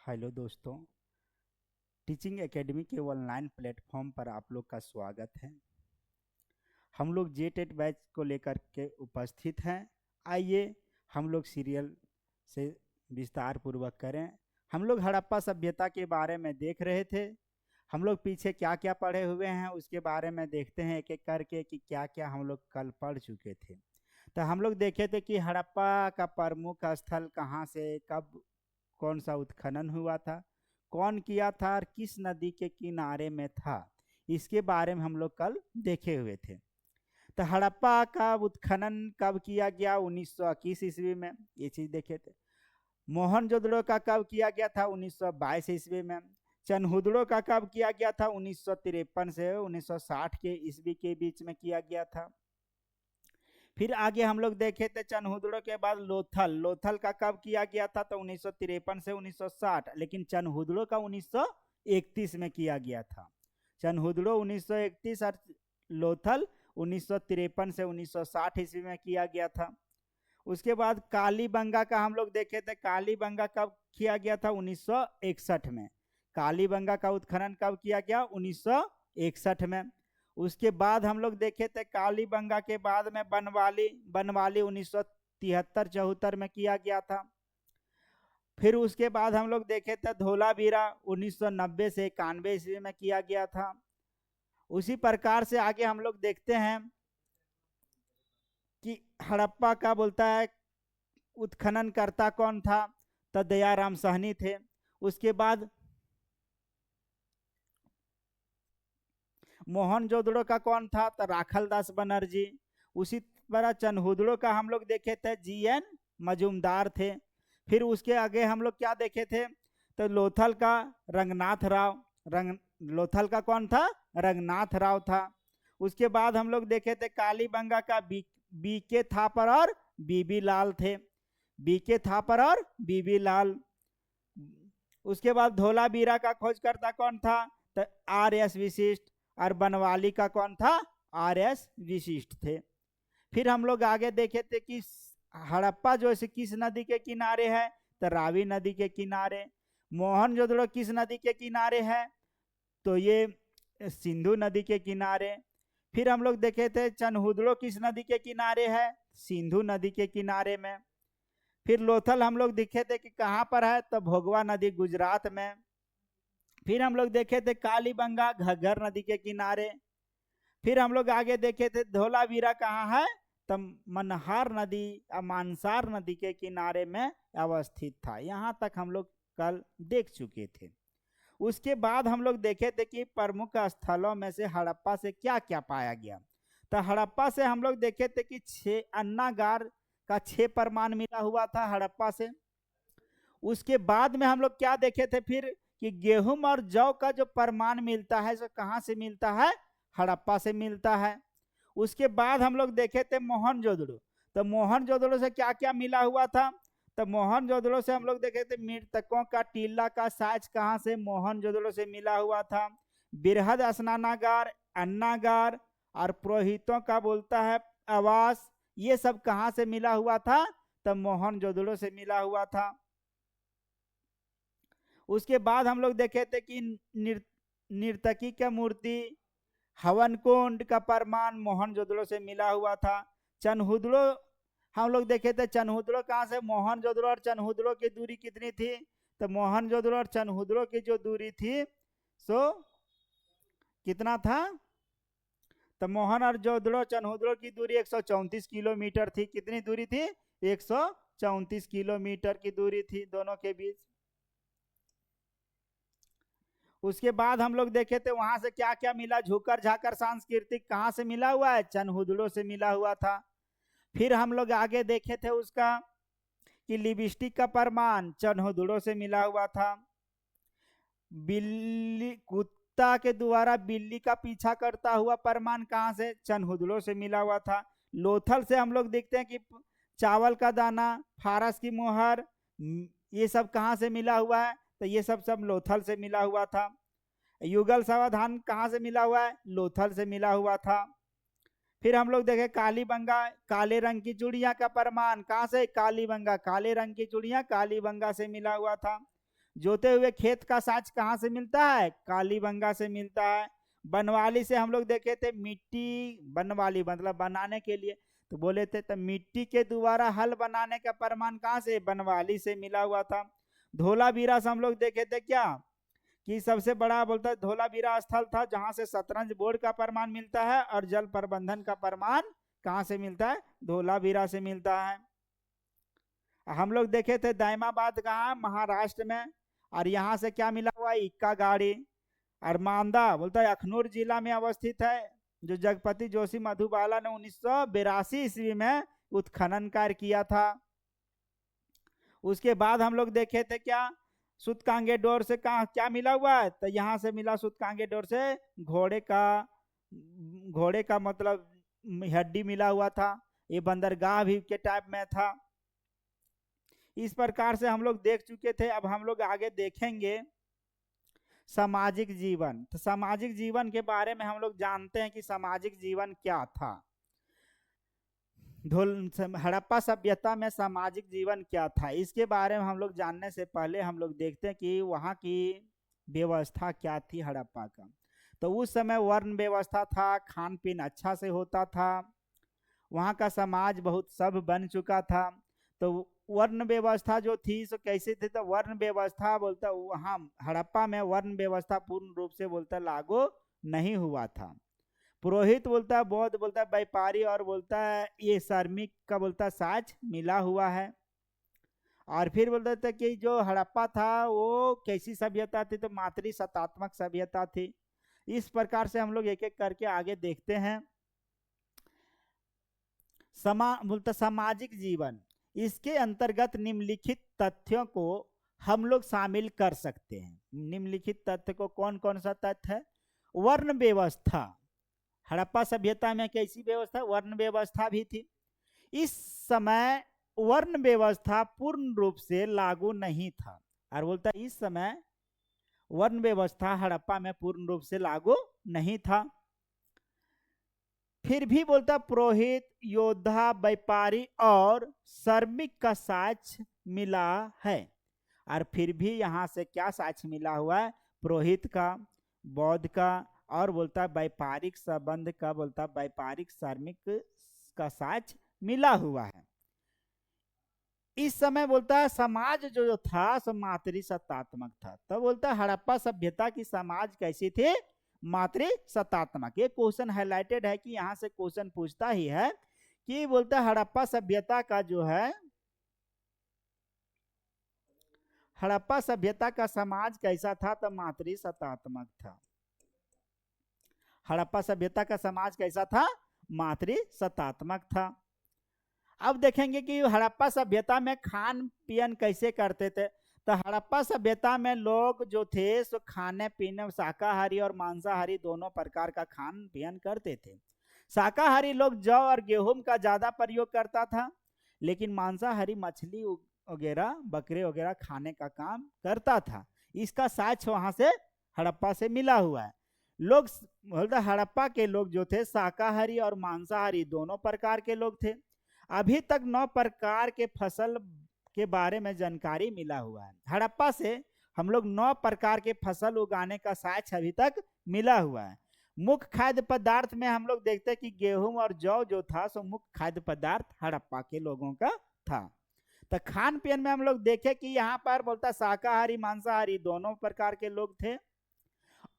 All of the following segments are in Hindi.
हेलो दोस्तों। टीचिंग एकेडमी के ऑनलाइन प्लेटफॉर्म पर आप लोग का स्वागत है। हम लोग जेटेट बैच को लेकर के उपस्थित हैं। आइए हम लोग सीरियल से विस्तार पूर्वक करें। हम लोग हड़प्पा सभ्यता के बारे में देख रहे थे। हम लोग पीछे क्या क्या पढ़े हुए हैं उसके बारे में देखते हैं एक एक करके कि क्या क्या हम लोग कल पढ़ चुके थे। तो हम लोग देखे थे कि हड़प्पा का प्रमुख स्थल कहाँ से कब कौन सा उत्खनन हुआ था, कौन किया था और किस नदी के किनारे में था, इसके बारे में हम लोग कल देखे हुए थे। तो हड़प्पा का उत्खनन कब किया गया? 1921 ईस्वी में, ये चीज देखे थे। मोहनजोदड़ो का कब किया गया था? 1922 ईस्वी में। चनहुदड़ो का कब किया गया था? 1953 से 1960 के ईस्वी के बीच में किया गया था। फिर आगे हम लोग देखे थे चनहुदड़ो के बाद लोथल। लोथल का कब किया गया था? तो 1953 से 1960, लेकिन चनहुदड़ो का 1931 में किया गया था। चनहुदड़ो 1931 और लोथल 1953 से 1960 ईस्वी में किया गया था। उसके बाद कालीबंगा का हम लोग देखे थे। कालीबंगा कब किया गया था? 1961 में। कालीबंगा का उत्खनन कब किया गया? 1961 में। उसके बाद हम लोग देखे थे कालीबंगा के बाद में बनवाली। बनवाली 1973-74 में किया गया था। फिर उसके बाद हम लोग देखे थे धोलावीरा 1990 से 91 ईस्वी में किया गया था। उसी प्रकार से आगे हम लोग देखते हैं कि हड़प्पा का बोलता है उत्खनन करता कौन था? तो दयाराम साहनी थे। उसके बाद मोहनजोदड़ो का कौन था? तो राखल दास बनर्जी। उसी तरह चनहुदड़ो का हम लोग देखे थे जीएन मजूमदार थे। फिर उसके आगे हम लोग क्या देखे थे? तो लोथल का रंगनाथ राव। लोथल का कौन था? रंगनाथ राव था। उसके बाद हम लोग देखे थे कालीबंगा का बी के थापर और बीबी लाल थे। बी के थापर और बीबी लाल। उसके बाद धोलावीरा का खोजकर्ता कौन था? तो आर एस विशिष्ट। और बनवाली का कौन था? आर एस विशिष्ट थे। फिर हम लोग आगे देखे थे कि हड़प्पा जो है किस नदी के किनारे है? तो रावी नदी के किनारे। मोहनजोदड़ो किस नदी के किनारे है? तो ये सिंधु नदी के किनारे। फिर हम लोग देखे थे चनहुदड़ो किस नदी के किनारे है? सिंधु नदी के किनारे में। फिर लोथल हम लोग देखे थे कि कहाँ पर है? तो भोगवा नदी गुजरात में। फिर हम लोग देखे थे कालीबंगा घग्गर नदी के किनारे। फिर हम लोग आगे देखे थे धोलावीरा कहाँ है? तो मनहार नदी या मानसार नदी के किनारे में अवस्थित था। यहाँ तक हम लोग कल देख चुके थे। उसके बाद हम लोग देखे थे कि प्रमुख स्थलों में से हड़प्पा से क्या क्या पाया गया। तो हड़प्पा से हम लोग देखे थे कि 6 अन्नागार का 6 प्रमाण मिला हुआ था हड़प्पा से। उसके बाद में हम लोग क्या देखे थे फिर कि गेहूं और जौ का जो प्रमाण मिलता है सो कहाँ से मिलता है? हड़प्पा से मिलता है। उसके बाद हम लोग देखे थे मोहनजोदड़ो। तो मोहनजोदड़ो से क्या क्या मिला हुआ था? तो मोहनजोदड़ो से हम लोग देखे थे मृतकों का टीला का साइज कहाँ से? मोहनजोदड़ो से मिला हुआ था। बृहद स्नानागार, अन्नागार और पुरोहितों का बोलता है आवास, ये सब कहाँ से मिला हुआ था? तो मोहनजोदड़ो से मिला हुआ था। उसके बाद हम लोग देखे थे कि नर्तकी का मूर्ति, हवन कुंड का प्रमाण मोहनजोदड़ो से मिला हुआ था। चनहुदड़ो हम लोग देखे थे। चनहुदड़ो कहाँ से? मोहनजोदड़ो और चनहुदड़ो की दूरी कितनी थी? तो मोहनजोदड़ो और चनहुदड़ो की जो दूरी थी सो कितना था? तो मोहन और जोदड़ो चनहुदड़ो की दूरी 134 किलोमीटर थी। कितनी दूरी थी? 134 किलोमीटर की दूरी थी दोनों के बीच। उसके बाद हम लोग देखे थे वहां से क्या क्या मिला। झुकर झाकर सांस्कृतिक कहाँ से मिला हुआ है? चनहुदड़ो से मिला हुआ था। फिर हम लोग आगे देखे थे उसका कि लिपस्टिक का प्रमाण चनहुदड़ो से मिला हुआ था। बिल्ली कुत्ता के द्वारा बिल्ली का पीछा करता हुआ प्रमाण कहाँ से? चनहुदड़ो से मिला हुआ था। लोथल से हम लोग देखते हैं कि चावल का दाना, फारस की मोहर, ये सब कहाँ से मिला हुआ है? तो ये सब सब लोथल से मिला हुआ था। युगल सावधान कहाँ से मिला हुआ है? लोथल से मिला हुआ था। फिर हम लोग देखे कालीबंगा, काले रंग की चूड़ियां का प्रमाण कहाँ से? कालीबंगा, काले रंग की चूड़ियां कालीबंगा से मिला हुआ था। जोते हुए खेत का साज कहाँ से मिलता है? कालीबंगा से मिलता है। बनवाली से हम लोग देखे थे मिट्टी, बनवाली मतलब बनाने के लिए, तो बोले थे तो मिट्टी के द्वारा हल बनाने का प्रमाण कहाँ से? बनवाली से मिला हुआ था। धोलावीरा से हम लोग देखे थे क्या कि सबसे बड़ा बोलता है धोलावीरा स्थल था जहां से शतरंज बोर्ड का प्रमाण मिलता है, और जल प्रबंधन का प्रमाण कहाँ से मिलता है? धोलावीरा से मिलता है। हम लोग देखे थे दाइमाबाद कहाँ? महाराष्ट्र में, और यहाँ से क्या मिला हुआ? इक्का गाड़ी। और मांदा बोलता है अखनूर जिला में अवस्थित है, जो जगपति जोशी मधुबाला ने 1982 ईस्वी में उत्खनन कार्य किया था। उसके बाद हम लोग देखे थे क्या? सुतकांगे डोर से कहा क्या मिला हुआ है? तो यहाँ से मिला सुतकांगे डोर से घोड़े का मतलब हड्डी मिला हुआ था। ये बंदरगाह भी के टाइप में था। इस प्रकार से हम लोग देख चुके थे। अब हम लोग आगे देखेंगे सामाजिक जीवन। तो सामाजिक जीवन के बारे में हम लोग जानते हैं कि सामाजिक जीवन क्या था। हड़प्पा सभ्यता में सामाजिक जीवन क्या था, इसके बारे में हम लोग जानने से पहले हम लोग देखते हैं कि वहाँ की व्यवस्था क्या थी हड़प्पा का। तो उस समय वर्ण व्यवस्था था, खान पीन अच्छा से होता था, वहाँ का समाज बहुत सब बन चुका था। तो वर्ण व्यवस्था जो थी सो कैसे थी? तो वर्ण व्यवस्था बोलता वहाँ हड़प्पा में वर्ण व्यवस्था पूर्ण रूप से बोलता लागू नहीं हुआ था। पुरोहित बोलता है, बौद्ध बोलता है, व्यापारी और बोलता है ये श्रमिक का बोलता साज मिला हुआ है। और फिर बोलते थे कि जो हड़प्पा था वो कैसी सभ्यता थी? तो मातृ सत्तात्मक सभ्यता थी। इस प्रकार से हम लोग एक एक करके आगे देखते हैं। बोलता सामाजिक जीवन, इसके अंतर्गत निम्नलिखित तथ्यों को हम लोग शामिल कर सकते हैं। निम्नलिखित तथ्य को कौन कौन सा तथ्य है? वर्ण व्यवस्था। हड़प्पा सभ्यता में कैसी व्यवस्था? वर्ण व्यवस्था भी थी। इस समय वर्ण व्यवस्था पूर्ण रूप से लागू नहीं था। और बोलता इस समय वर्ण व्यवस्था हड़प्पा में पूर्ण रूप से लागू नहीं था। फिर भी बोलता पुरोहित, योद्धा, व्यापारी और श्रमिक का साक्ष्य मिला है। और फिर भी यहाँ से क्या साक्ष्य मिला हुआ है? पुरोहित का, बौद्ध का, और बोलता व्यापारिक संबंध का, बोलता व्यापारिक श्रमिक का साक्ष्य मिला हुआ है। इस समय बोलता समाज जो था सो मातृ सत्तात्मक था। तो बोलता हड़प्पा सभ्यता की समाज कैसी थी? मातृ सत्तात्मक। ये क्वेश्चन हाईलाइटेड है कि यहाँ से क्वेश्चन पूछता ही है कि बोलता हड़प्पा सभ्यता का जो है, हड़प्पा सभ्यता का समाज कैसा था? तो मातृ सत्तात्मक था। हड़प्पा सभ्यता का समाज कैसा था? मातृ सत्तात्मक था। अब देखेंगे कि हड़प्पा सभ्यता में खान पीन कैसे करते थे। तो हड़प्पा सभ्यता में लोग जो थे सो खाने पीने शाकाहारी और मांसाहारी दोनों प्रकार का खान पीन करते थे। शाकाहारी लोग जौ और गेहूं का ज्यादा प्रयोग करता था, लेकिन मांसाहारी मछली वगैरह बकरे वगैरह खाने का काम करता था। इसका साक्ष्य वहां से हड़प्पा से मिला हुआ है। लोग हड़प्पा के लोग जो थे शाकाहारी और मांसाहारी दोनों प्रकार के लोग थे। अभी तक 9 प्रकार के फसल के बारे में जानकारी मिला हुआ है। हड़प्पा से हम लोग 9 प्रकार के फसल उगाने का साक्ष्य अभी तक मिला हुआ है। मुख्य खाद्य पदार्थ में हम लोग देखते हैं कि गेहूं और जौ जो था सो मुख्य खाद्य पदार्थ हड़प्पा के लोगों का था। तो खान पीन में हम लोग देखे कि यहाँ पर बोलता शाकाहारी मांसाहारी दोनों प्रकार के लोग थे,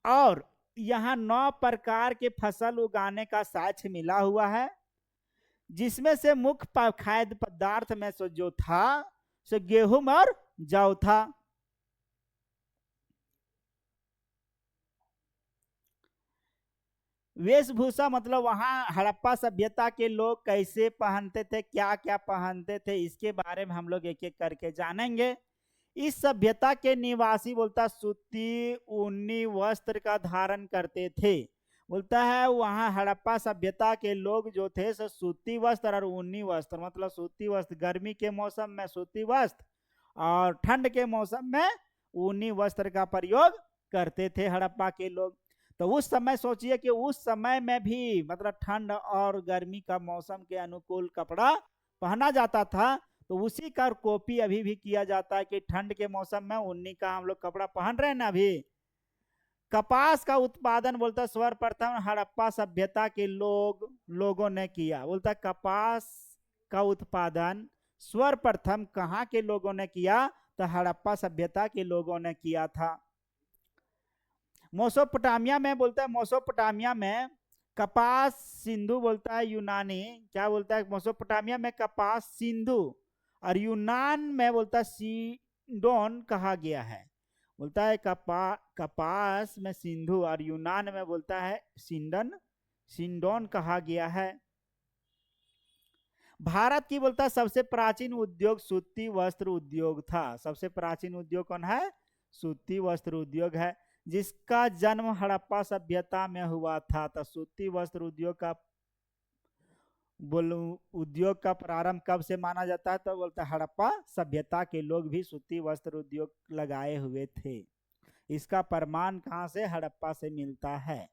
और यहाँ 9 प्रकार के फसल उगाने का साक्ष्य मिला हुआ है, जिसमें से मुख्य खाद्य पदार्थ में से जो था सो गेहूं और जौ था। वेशभूषा मतलब वहां हड़प्पा सभ्यता के लोग कैसे पहनते थे, क्या क्या पहनते थे, इसके बारे में हम लोग एक एक करके जानेंगे। इस सभ्यता के निवासी बोलता सूती ऊनी वस्त्र का धारण करते थे। बोलता है वहां हड़प्पा सभ्यता के लोग जो थे सो सूती वस्त्र और ऊनी वस्त्र, मतलब सूती वस्त्र गर्मी के मौसम में सूती वस्त्र और ठंड के मौसम में ऊनी वस्त्र का प्रयोग करते थे हड़प्पा के लोग। तो उस समय सोचिए कि उस समय में भी मतलब ठंड और गर्मी का मौसम के अनुकूल कपड़ा पहना जाता था। तो उसी का कॉपी अभी भी किया जाता है कि ठंड के मौसम में उन्हीं का हम लोग कपड़ा पहन रहे हैं ना अभी। कपास का उत्पादन बोलता सर्वप्रथम हड़प्पा सभ्यता के लोगों ने किया। बोलता कपास का उत्पादन सर्वप्रथम कहाँ के लोगों ने किया, तो हड़प्पा सभ्यता के लोगों ने किया था। मोसोपोटामिया में बोलता है, मोसोपोटामिया में कपास सिंधु बोलता है यूनानी, क्या बोलता है मोसोपोटामिया में कपास सिंधु और यूनान में बोलता है सीडोन कहा गया है। बोलता है कपास में सिंधु और यूनान में बोलता है सिंडोन कहा गया है। भारत की बोलता है सबसे प्राचीन उद्योग सूती वस्त्र उद्योग था। सबसे प्राचीन उद्योग कौन है, सूती वस्त्र उद्योग है, जिसका जन्म हड़प्पा सभ्यता में हुआ था। तो सूती वस्त्र उद्योग का प्रारंभ कब से माना जाता है, तो बोलता है हड़प्पा सभ्यता के लोग भी सूती वस्त्र उद्योग लगाए हुए थे। इसका प्रमाण कहाँ से, हड़प्पा से मिलता है।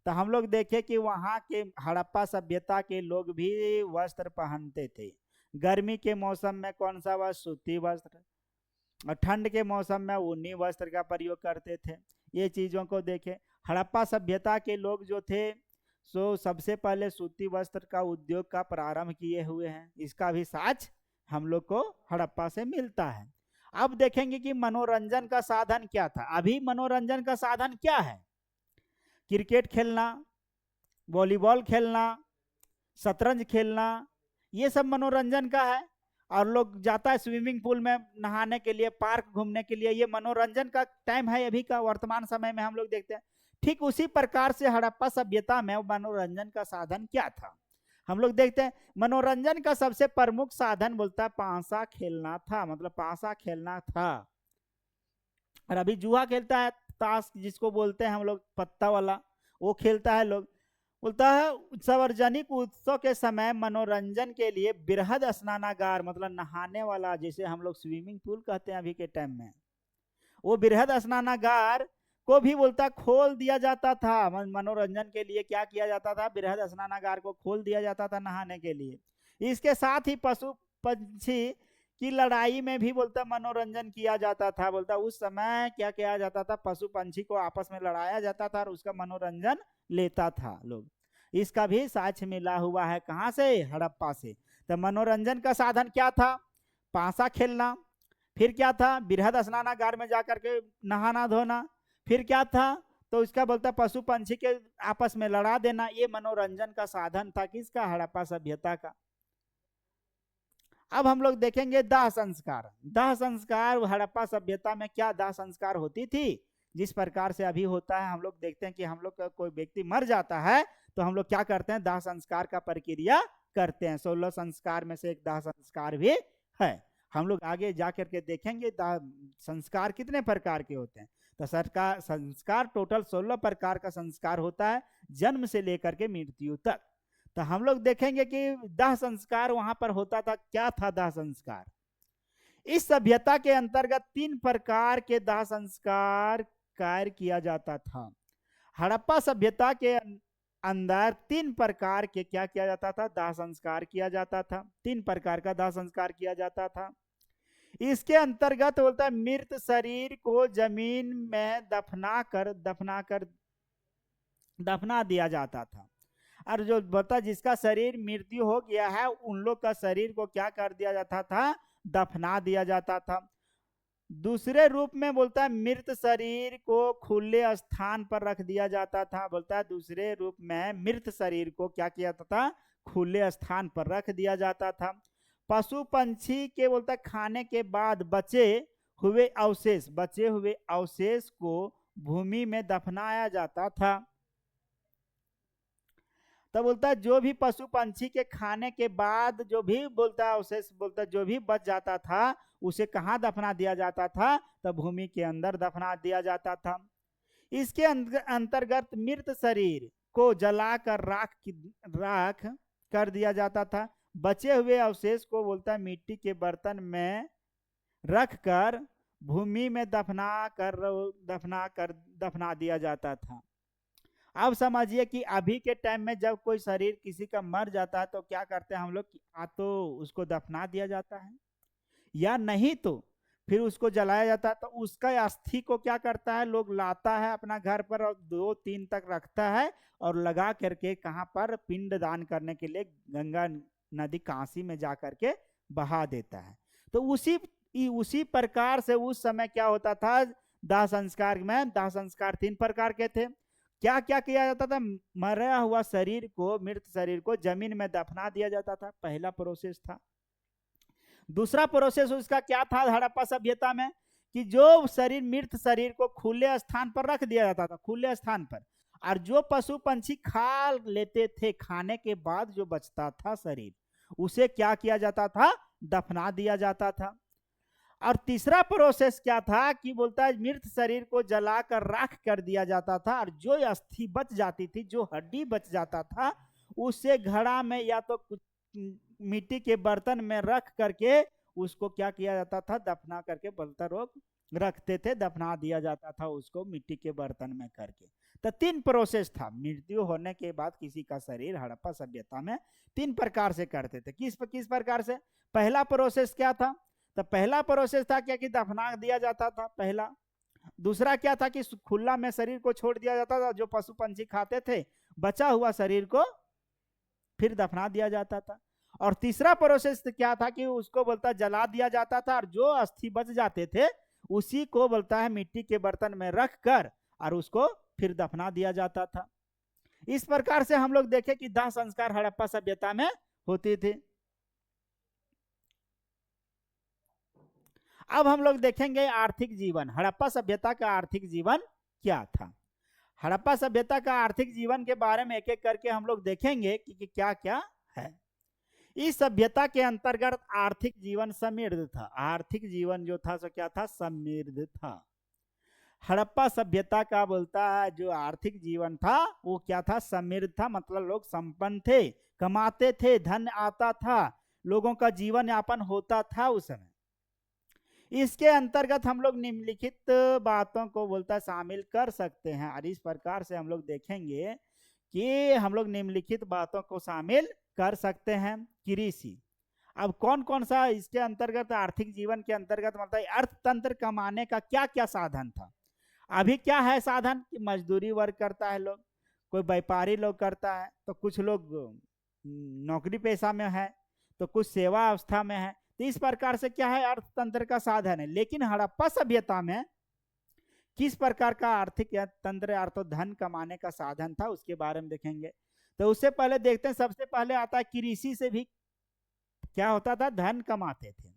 तो हम लोग देखें कि वहाँ के हड़प्पा सभ्यता के लोग भी वस्त्र पहनते थे। गर्मी के मौसम में कौन सा वस्त्र, सूती वस्त्र, और ठंड के मौसम में ऊनी वस्त्र का प्रयोग करते थे। ये चीज़ों को देखें, हड़प्पा सभ्यता के लोग जो थे सो सबसे पहले सूती वस्त्र का उद्योग का प्रारंभ किए हुए हैं। इसका भी साक्ष्य हम लोग को हड़प्पा से मिलता है। अब देखेंगे कि मनोरंजन का साधन क्या था। अभी मनोरंजन का साधन क्या है, क्रिकेट खेलना, वॉलीबॉल खेलना, शतरंज खेलना, ये सब मनोरंजन का है। और लोग जाता है स्विमिंग पूल में नहाने के लिए, पार्क घूमने के लिए, ये मनोरंजन का टाइम है अभी का, वर्तमान समय में हम लोग देखते हैं। ठीक उसी प्रकार से हड़प्पा सभ्यता में मनोरंजन का साधन क्या था, हम लोग देखते हैं। मनोरंजन का सबसे प्रमुख साधन बोलता है पांसा खेलना था, मतलब पांसा खेलना था। और अभी जुआ खेलता है, ताश जिसको बोलते हैं हम लोग, पत्ता वाला, वो खेलता है लोग। बोलता है सार्वजनिक उत्सव के समय मनोरंजन के लिए बृहद स्नानागार, मतलब नहाने वाला, जैसे हम लोग स्विमिंग पूल कहते हैं अभी के टाइम में, वो बृहद स्नानागार को भी बोलता खोल दिया जाता था। मनोरंजन के लिए क्या किया जाता था, बृहद स्नानागार को खोल दिया जाता था नहाने के लिए। इसके साथ ही पशु पंछी की लड़ाई में भी बोलता मनोरंजन किया जाता था। बोलता उस समय क्या किया जाता था, पशु पंछी को आपस में लड़ाया जाता था और उसका मनोरंजन लेता था लोग। इसका भी साक्ष्य मिला हुआ है, कहाँ से, हड़प्पा से। तो मनोरंजन का साधन क्या था, पांसा खेलना, फिर क्या था, बृहद स्नानागार में जाकर के नहाना धोना, फिर क्या था, तो इसका बोलता पशु पंछी के आपस में लड़ा देना। ये मनोरंजन का साधन था किसका, हड़प्पा सभ्यता का। अब हम लोग देखेंगे दाह संस्कार। दाह संस्कार हड़प्पा सभ्यता में क्या दाह संस्कार होती थी, जिस प्रकार से अभी होता है। हम लोग देखते हैं कि हम लोग का कोई व्यक्ति मर जाता है तो हम लोग क्या करते हैं, दाह संस्कार का प्रक्रिया करते हैं। 16 संस्कार में से एक दाह संस्कार भी है। हम लोग आगे जा करके देखेंगे दाह संस्कार कितने प्रकार के होते हैं। तो सरकार संस्कार टोटल 16 प्रकार का संस्कार होता है, जन्म से लेकर के मृत्यु तक। तो हम लोग देखेंगे कि दाह संस्कार वहां पर होता था। क्या था दाह संस्कार, इस सभ्यता के अंतर्गत 3 प्रकार के दाह संस्कार कार्य किया जाता था। हड़प्पा सभ्यता के अंदर 3 प्रकार के क्या किया जाता था, दाह संस्कार किया जाता था। 3 प्रकार का दाह संस्कार किया जाता था। इसके अंतर्गत बोलता है मृत शरीर को जमीन में दफना दिया जाता था। और जो बता जिसका शरीर मृत्यु हो गया है उन लोग का शरीर को क्या कर दिया जाता था, दफना दिया जाता था। दूसरे रूप में बोलता है मृत शरीर को खुले स्थान पर रख दिया जाता था। बोलता है दूसरे रूप में मृत शरीर को क्या किया जाता था, खुले स्थान पर रख दिया जाता था। पशु पंछी के बोलता है खाने के बाद बचे हुए अवशेष को भूमि में दफनाया जाता था। तो बोलता है जो भी पशु पंछी के खाने के बाद जो भी बोलता है अवशेष, बोलता है जो भी बच जाता था उसे कहाँ दफना दिया जाता था, तो भूमि के अंदर दफना दिया जाता था। इसके अंतर्गत मृत शरीर को जलाकर राख कर दिया जाता था। बचे हुए अवशेष को बोलता है मिट्टी के बर्तन में रखकर भूमि में दफना दिया जाता था। अब समझिए कि अभी के टाइम में जब कोई शरीर किसी का मर जाता है तो क्या करते हैं हम लोग, तो उसको दफना दिया जाता है, या नहीं तो फिर उसको जलाया जाता है। तो उसका अस्थि को क्या करता है, लोग लाता है अपना घर पर और 2-3 तक रखता है और लगा करके कहाँ पर, पिंड दान करने के लिए गंगा नदी काशी में जा करके बहा देता है। तो उसी प्रकार से उस समय क्या होता था, दाह संस्कार में, दाह संस्कार 3 प्रकार के थे। क्या क्या किया जाता था, मरा हुआ शरीर को, मृत शरीर को जमीन में दफना दिया जाता था, पहला प्रोसेस था। दूसरा प्रोसेस उसका क्या था हड़प्पा सभ्यता में, कि जो शरीर, मृत शरीर को खुले स्थान पर रख दिया जाता था, खुले स्थान पर, और जो पशु पंछी खा लेते थे, खाने के बाद जो बचता था शरीर, उसे क्या किया जाता था, दफना दिया जाता था। और तीसरा प्रोसेस क्या था कि बोलता है मृत शरीर को जलाकर राख कर दिया जाता था, और जो अस्थि बच जाती थी, जो हड्डी बच जाता था, उसे घड़ा में या तो कुछ मिट्टी के बर्तन में रख करके उसको क्या किया जाता था, दफना करके, बलता लोग रखते थे, दफना दिया जाता था उसको मिट्टी के बर्तन में करके। तो 3 प्रोसेस था, मृत्यु होने के बाद किसी का शरीर हड़प्पा सभ्यता में 3 प्रकार से करते थे। किस प्रकार से, पहला प्रोसेस क्या था, तो पहला प्रोसेस था क्या कि दफना दिया जाता था पहला। दूसरा क्या था कि खुला में शरीर को छोड़ दिया जाता था, जो पशु पंछी खाते थे, बचा हुआ शरीर को फिर दफना दिया जाता था। और तीसरा प्रोसेस क्या था कि उसको बोलता जला दिया जाता था, और जो अस्थि बच जाते थे उसी को बोलता है मिट्टी के बर्तन में रख कर और उसको फिर दफना दिया जाता था। इस प्रकार से हम लोग देखे कि दाह संस्कार हड़प्पा सभ्यता में होते थे। अब हम लोग देखेंगे आर्थिक जीवन, हड़प्पा सभ्यता का आर्थिक जीवन क्या था। हड़प्पा सभ्यता का आर्थिक जीवन के बारे में एक एक करके हम लोग देखेंगे कि क्या क्या है। इस सभ्यता के अंतर्गत आर्थिक जीवन समृद्ध था। आर्थिक जीवन जो था सो क्या था, समृद्ध था। हड़प्पा सभ्यता का बोलता है जो आर्थिक जीवन था वो क्या था, समृद्ध था, मतलब लोग संपन्न थे, कमाते थे, धन आता था, लोगों का जीवन यापन होता था उस समय। इसके अंतर्गत हम लोग निम्नलिखित बातों को बोलता शामिल कर सकते हैं, और इस प्रकार से हम लोग देखेंगे कि हम लोग निम्नलिखित बातों को शामिल कर सकते हैं। कृषि, अब कौन कौन सा इसके अंतर्गत, आर्थिक जीवन के अंतर्गत, मतलब अर्थतंत्र कमाने का क्या क्या साधन था। अभी क्या है साधन कि मजदूरी वर्ग करता है लोग, कोई व्यापारी लोग करता है, तो कुछ लोग नौकरी पेशा में है, तो कुछ सेवा अवस्था में है। तो इस प्रकार से क्या है, अर्थतंत्र का साधन है। लेकिन हड़प्पा सभ्यता में किस प्रकार का आर्थिक तंत्र, अर्थ धन कमाने का साधन था, उसके बारे में देखेंगे। तो उससे पहले देखते हैं, सबसे पहले आता है कृषि से भी क्या होता था, धन कमाते थे।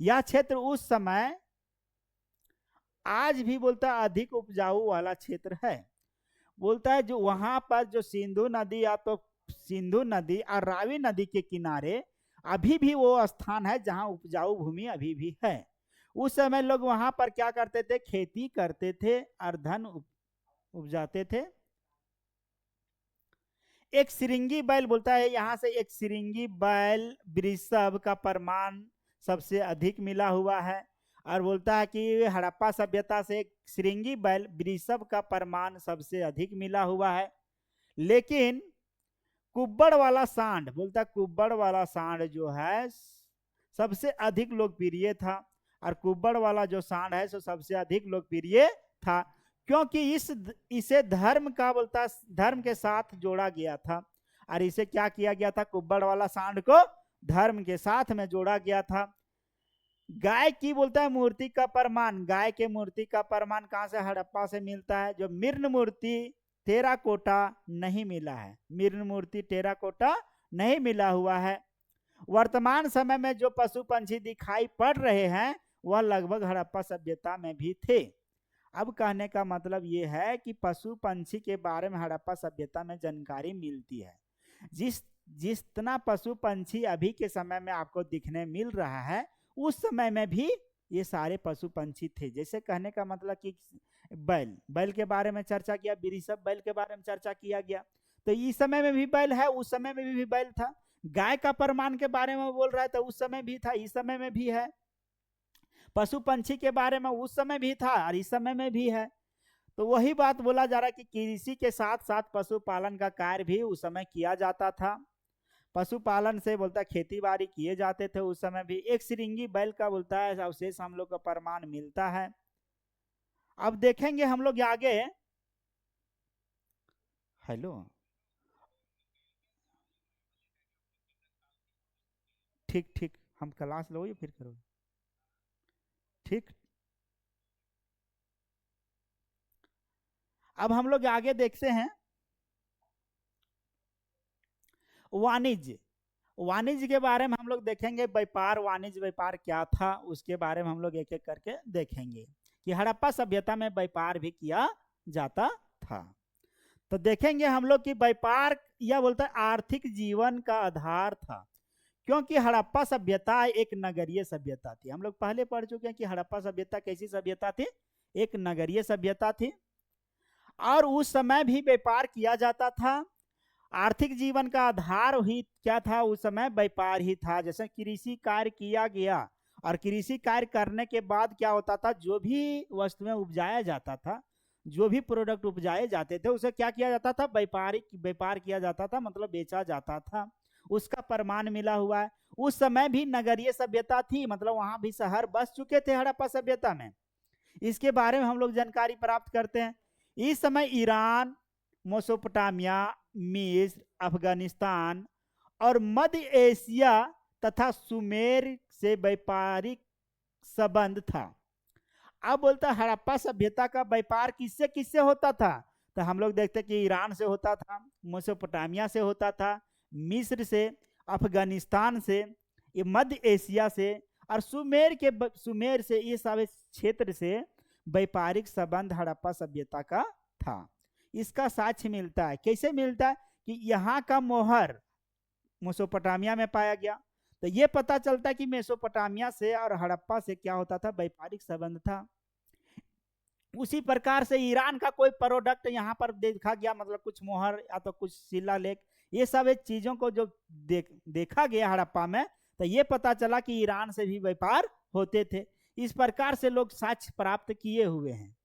यह क्षेत्र उस समय आज भी बोलता अधिक उपजाऊ वाला क्षेत्र है। बोलता है जो वहां पर जो सिंधु नदी, या तो सिंधु नदी और रावी नदी के किनारे अभी भी वो स्थान है जहां उपजाऊ भूमि अभी भी है। उस समय लोग वहां पर क्या करते थे, खेती करते थे और धन उपजाते थे। एक सिरिंगी बैल, बोलता है यहां से एक सिरिंगी बैल वृषभ का प्रमाण सबसे अधिक मिला हुआ है, और बोलता है कि हड़प्पा सभ्यता से एक सिरिंगी बैल वृषभ का प्रमाण सबसे अधिक मिला हुआ है। लेकिन कुब्बड़ वाला सांड, बोलता है कुब्बड़ वाला सांड जो है सबसे अधिक लोकप्रिय था, और कुब्बड़ वाला जो सांड है सो सबसे अधिक लोकप्रिय था, क्योंकि इसे धर्म का, बोलता है धर्म के साथ जोड़ा गया था। और इसे क्या किया गया था, कुब्बड़ वाला सांड को धर्म के साथ में जोड़ा गया था। गाय की, बोलता है मूर्ति का प्रमाण, गाय के मूर्ति का प्रमाण कहां से, हड़प्पा से मिलता है। जो मृण मूर्ति टेराकोटा नहीं मिला है, मृण मूर्ति टेराकोटा नहीं मिला हुआ है। वर्तमान समय में जो पशु पंछी दिखाई पड़ रहे हैं वह लगभग हड़प्पा सभ्यता में भी थे। अब कहने का मतलब ये है कि पशु पंछी के बारे में हड़प्पा सभ्यता में जानकारी मिलती है। जितना पशु पंछी अभी के समय में आपको दिखने मिल रहा है, उस समय में भी ये सारे पशु पंछी थे। जैसे कहने का मतलब कि बैल के बारे में चर्चा किया, वृषभ बैल के बारे में चर्चा किया गया, तो इस समय में भी बैल है, उस समय में भी बैल था। गाय का प्रमाण के बारे में बोल रहा है, तो उस समय भी था, इस समय में भी है। पशु पंछी के बारे में उस समय भी था और इस समय में भी है। तो वही बात बोला जा रहा है कि कृषि के साथ साथ पशुपालन का कार्य भी उस समय किया जाता था। पशुपालन से बोलता है खेती बाड़ी किए जाते थे उस समय भी। एक श्रृंगी बैल का बोलता है अवशेष हम लोग का प्रमाण मिलता है। अब देखेंगे हम लोग आगे। हेलो, ठीक ठीक, हम क्लास लो फिर करो। ठीक, अब हम लोग आगे देखते हैं वाणिज्य। वाणिज्य के बारे में हम लोग देखेंगे, व्यापार, वाणिज्य व्यापार क्या था उसके बारे में हम लोग एक एक करके देखेंगे कि हड़प्पा सभ्यता में व्यापार भी किया जाता था। तो देखेंगे हम लोग कि व्यापार यह बोलता है आर्थिक जीवन का आधार था, क्योंकि हड़प्पा सभ्यता एक नगरीय सभ्यता थी। हम लोग पहले पढ़ चुके हैं कि हड़प्पा सभ्यता कैसी सभ्यता थी, एक नगरीय सभ्यता थी, और उस समय भी व्यापार किया जाता था। आर्थिक जीवन का आधार ही क्या था उस समय, व्यापार ही था। जैसे कृषि कार्य किया गया, और कृषि कार्य करने के बाद क्या होता था, जो भी वस्तुएं उपजाया जाता था, जो भी प्रोडक्ट उपजाए जाते थे उसे क्या किया जाता था, व्यापार किया जाता था, मतलब बेचा जाता था। उसका प्रमाण मिला हुआ है। उस समय भी नगरीय सभ्यता थी, मतलब वहां भी शहर बस चुके थे हड़प्पा सभ्यता में। इसके बारे में हम लोग जानकारी प्राप्त करते हैं। इस समय ईरान, मेसोपोटामिया, मिस्र, अफगानिस्तान और मध्य एशिया तथा सुमेर से व्यापारिक संबंध था। अब बोलता हड़प्पा सभ्यता का व्यापार किससे किससे होता था, तो हम लोग देखते कि ईरान से होता था, मेसोपोटामिया से होता था, मिस्र से, अफगानिस्तान से, ये मध्य एशिया से, और सुमेर से, ये सारे क्षेत्र से व्यापारिक संबंध हड़प्पा सभ्यता का था। इसका साक्ष्य मिलता है, कैसे मिलता है कि यहाँ का मोहर मेसोपोटामिया में पाया गया, तो ये पता चलता है कि मेसोपोटामिया से और हड़प्पा से क्या होता था, व्यापारिक संबंध था। उसी प्रकार से ईरान का कोई प्रोडक्ट यहाँ पर देखा गया, मतलब कुछ मोहर या तो कुछ शिलालेख, ये सब चीजों को जो देखा गया हड़प्पा में, तो ये पता चला कि ईरान से भी व्यापार होते थे। इस प्रकार से लोग साक्ष्य प्राप्त किए हुए हैं।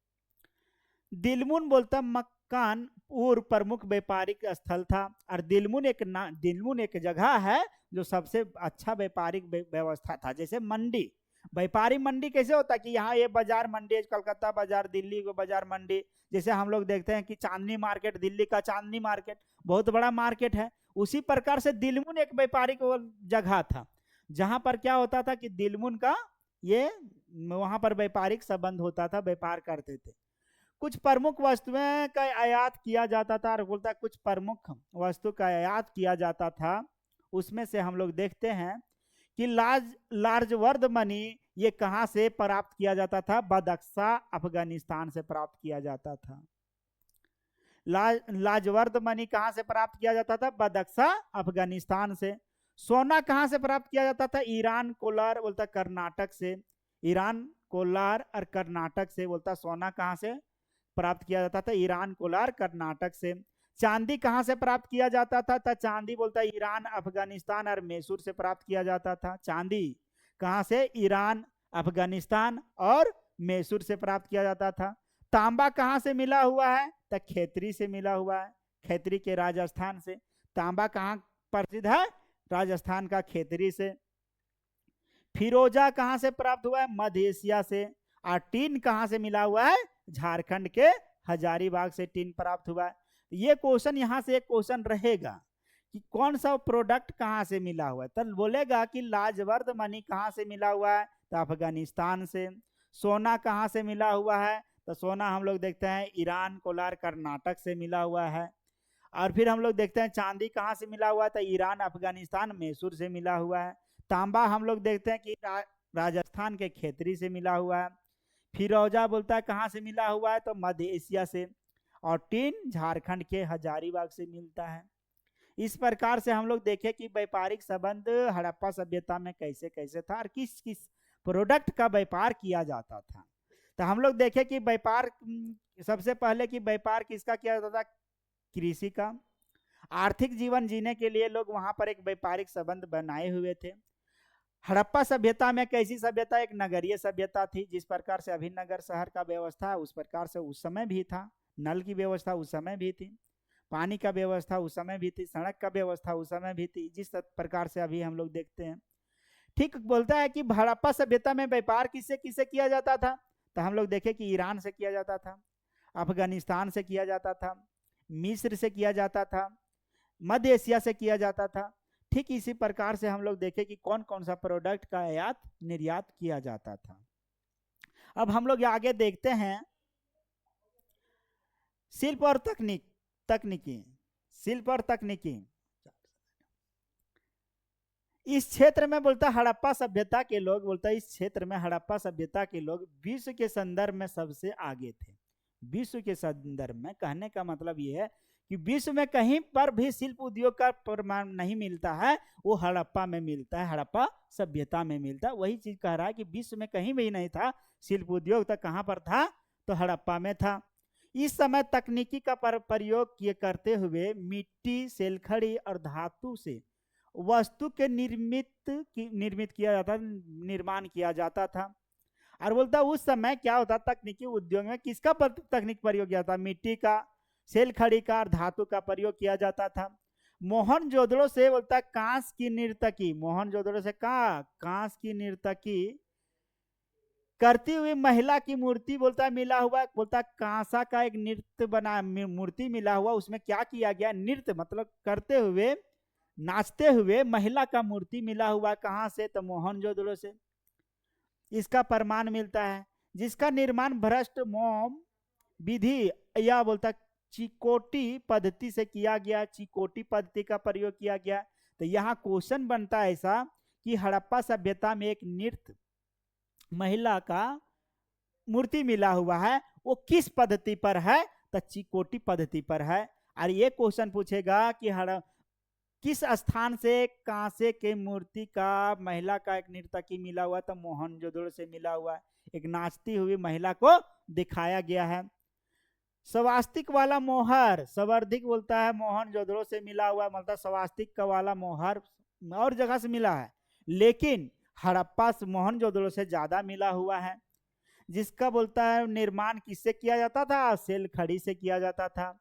दिलमुन बोलता मक्कान पूर्व प्रमुख व्यापारिक स्थल था, और दिलमुन एक जगह है जो सबसे अच्छा व्यापारिक व्यवस्था था। जैसे मंडी, व्यापारी मंडी कैसे होता है कि यहाँ ये बाजार मंडी, कलकत्ता बाजार, दिल्ली को बाजार मंडी, जैसे हम लोग देखते हैं कि चांदनी मार्केट, दिल्ली का चांदनी मार्केट बहुत बड़ा मार्केट है। उसी प्रकार से दिलमुन एक व्यापारिक जगह था, जहां पर क्या होता था कि दिलमुन का ये वहां पर व्यापारिक संबंध होता था, व्यापार करते थे। कुछ प्रमुख वस्तुएं का आयात किया जाता था, और बोलता कुछ प्रमुख वस्तु का आयात किया जाता था। उसमें से हम लोग देखते हैं कि लार्जवर्द मनी ये कहां से प्राप्त किया जाता था, बदख्शा अफगानिस्तान से प्राप्त किया जाता था। लाजवर्द मनी कहां से प्राप्त किया जाता था, बदख्शा अफगानिस्तान से। सोना कहां से प्राप्त किया जाता था, ईरान, कोलार, बोलता कर्नाटक से। ईरान, कोलार और कर्नाटक से, बोलता सोना कहां से प्राप्त किया जाता था, ईरान, कोलार, कर्नाटक से। चांदी कहां से प्राप्त किया जाता था, तो चांदी बोलता ईरान, अफगानिस्तान और मैसूर से प्राप्त किया जाता था। चांदी कहां से, ईरान, अफगानिस्तान और मैसूर से प्राप्त किया जाता था। तांबा कहां से मिला हुआ है, तो खैतरी से मिला हुआ है, खैतरी के राजस्थान से। तांबा कहां प्रसिद्ध है, राजस्थान का खैतरी से। फिरोजा कहां से प्राप्त हुआ है, मध्य एशिया से। और टीन कहां से मिला हुआ है, झारखंड के हजारीबाग से टीन प्राप्त हुआ है। ये क्वेश्चन यहां से एक क्वेश्चन रहेगा कि कौन सा प्रोडक्ट कहां से मिला हुआ है, तो बोलेगा कि लाजवर्द मनी कहां से मिला हुआ है, तो अफगानिस्तान से। सोना कहां से मिला हुआ है, तो सोना हम लोग देखते हैं ईरान, कोलार, कर्नाटक से मिला हुआ है। और फिर हम लोग देखते हैं चांदी कहां से मिला हुआ है, तो ईरान, अफगानिस्तान, मैसूर से मिला हुआ है। तांबा हम लोग देखते हैं कि राजस्थान के खैतरी से मिला हुआ है। फिरोजा बोलता है कहां से मिला हुआ है, तो मध्य एशिया से। और टीन झारखंड के हजारीबाग से मिलता है। इस प्रकार से हम लोग देखें कि व्यापारिक संबंध हड़प्पा सभ्यता में कैसे कैसे था, और किस किस प्रोडक्ट का व्यापार किया जाता था। तो हम लोग देखें कि व्यापार, सबसे पहले कि व्यापार किसका किया जाता था, कृषि का। आर्थिक जीवन जीने के लिए लोग वहां पर एक व्यापारिक संबंध बनाए हुए थे। हड़प्पा सभ्यता में कैसी सभ्यता, एक नगरीय सभ्यता थी। जिस प्रकार से अभी नगर शहर का व्यवस्था है, उस प्रकार से उस समय भी था। नल की व्यवस्था उस समय भी थी। पानी का व्यवस्था उस समय भी थी, सड़क का व्यवस्था उस समय भी थी, जिस प्रकार से अभी हम लोग देखते हैं। ठीक बोलता है कि हड़प्पा सभ्यता में व्यापार किससे किससे किया जाता था, तो हम लोग देखें कि ईरान से किया जाता था, अफगानिस्तान से किया जाता था, मिस्र से किया जाता था, मध्य एशिया से किया जाता था। ठीक इसी प्रकार से हम लोग देखें कि कौन कौन सा प्रोडक्ट का आयात निर्यात किया जाता था। अब हम लोग आगे देखते हैं शिल्प और तकनीकी। शिल्प और तकनीकी इस क्षेत्र में बोलता हड़प्पा सभ्यता के लोग, बोलता इस क्षेत्र में हड़प्पा सभ्यता के लोग विश्व के संदर्भ में सबसे आगे थे। विश्व के संदर्भ में कहने का मतलब यह है कि विश्व में कहीं पर भी शिल्प उद्योग का प्रमाण नहीं मिलता है, वो हड़प्पा में मिलता है, हड़प्पा सभ्यता में मिलता है। वही चीज कह रहा है कि विश्व में कहीं भी नहीं था शिल्प उद्योग, तो कहाँ पर था, तो हड़प्पा में था। इस समय तकनीकी का प्रयोग किए करते हुए मिट्टी, सेलखड़ी और धातु से वस्तु के निर्मित किया जाता, निर्माण किया जाता था। और बोलता उस समय क्या होता, तकनीकी उद्योग में किसका तकनीक प्रयोग किया था, मिट्टी का, सेलखड़ी का और धातु का प्रयोग किया जाता था। मोहनजोदड़ो से बोलता कांस की नर्तकी, मोहनजोदड़ो से कांस की नर्तकी करती हुई महिला की मूर्ति बोलता मिला हुआ, बोलता कांसा का एक नृत्य बना मूर्ति मिला हुआ, उसमें क्या किया गया, नृत्य मतलब करते हुए, नाचते हुए महिला का मूर्ति मिला हुआ। कहां से, तो मोहनजोदड़ो से इसका प्रमाण मिलता है, जिसका निर्माण भ्रष्ट मोम विधि या बोलता चिकोटी पद्धति से किया गया, चिकोटी पद्धति का प्रयोग किया गया। तो यहाँ क्वेश्चन बनता है ऐसा कि हड़प्पा सभ्यता में एक नृत्य महिला का मूर्ति मिला हुआ है, वो किस पद्धति पर है, तो चिकोटी पद्धति पर है। और ये क्वेश्चन पूछेगा कि किस स्थान से कांसे के मूर्ति का महिला का एक नर्तकी मिला हुआ, तो मोहनजोदड़ो से मिला हुआ है, एक नाचती हुई महिला को दिखाया गया है। स्वास्तिक वाला मोहर संवर्धिक बोलता है मोहनजोदड़ो से मिला हुआ, मतलब स्वास्तिक का वाला मोहर और जगह से मिला है, लेकिन हड़प्पा मोहनजोदड़ो से ज्यादा मिला हुआ है। जिसका बोलता है निर्माण किससे किया जाता था, सेलखड़ी से किया जाता था।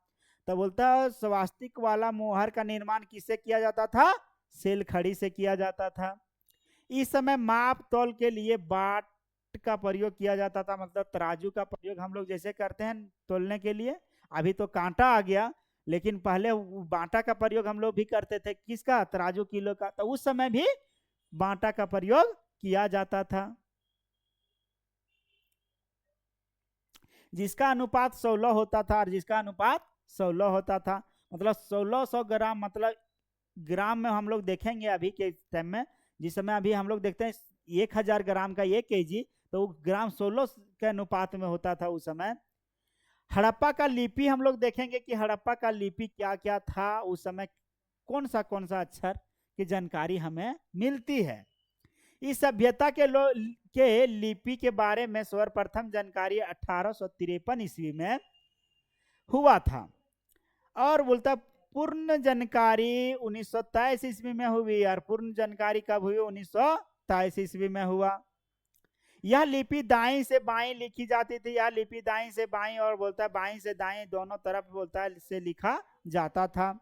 तो बोलता है स्वास्तिक वाला मोहर का निर्माण किससे किया जाता था, सेलखड़ी से किया जाता था। इस समय माप तौल के लिए बाट का प्रयोग किया जाता था, मतलब तराजू का प्रयोग हम लोग जैसे करते हैं तोलने के लिए, अभी तो कांटा आ गया, लेकिन पहले बांटा का प्रयोग हम लोग भी करते थे, किसका, तराजू किलो का। तो उस समय भी बांटा का प्रयोग किया जाता था, जिसका अनुपात 16 होता था, और जिसका अनुपात 16 होता था, मतलब 1600 ग्राम, मतलब ग्राम में हम लोग देखेंगे अभी के टाइम में, जिस समय अभी हम लोग देखते हैं 1000 ग्राम का 1 kg, तो ग्राम 16 के अनुपात में होता था उस समय। हड़प्पा का लिपि हम लोग देखेंगे कि हड़प्पा का लिपि क्या क्या था उस समय, कौन सा अक्षर की जानकारी हमें मिलती है। इस सभ्यता के लिपि के बारे में सर्वप्रथम जानकारी 1853 ईस्वी में हुआ था, और बोलता पूर्ण जानकारी 1923 ईस्वी में हुई, और पूर्ण जानकारी कब हुई, 1923 ईस्वी में हुआ। यह लिपि दाईं से बाईं लिखी जाती थी, यह लिपि दाईं से बाईं और बोलता है बाईं से दाईं दोनों तरफ बोलता है से लिखा जाता था।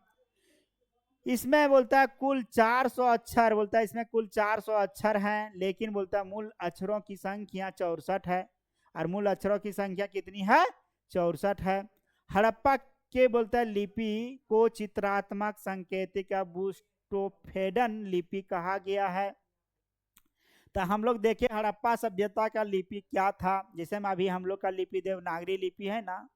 इसमें बोलता है कुल 400 अक्षर, बोलता है इसमें कुल 400 अक्षर हैं, लेकिन बोलता है मूल अक्षरों की संख्या 64 है, और मूल अक्षरों की संख्या कितनी है, 64 है। हड़प्पा के बोलता है लिपि को चित्रात्मक सांकेतिक या बुस्टोफेडन लिपि कहा गया है। तो हम लोग देखें हड़प्पा सभ्यता का लिपि क्या था, जैसे में अभी हम लोग का लिपि देवनागरी लिपि है ना,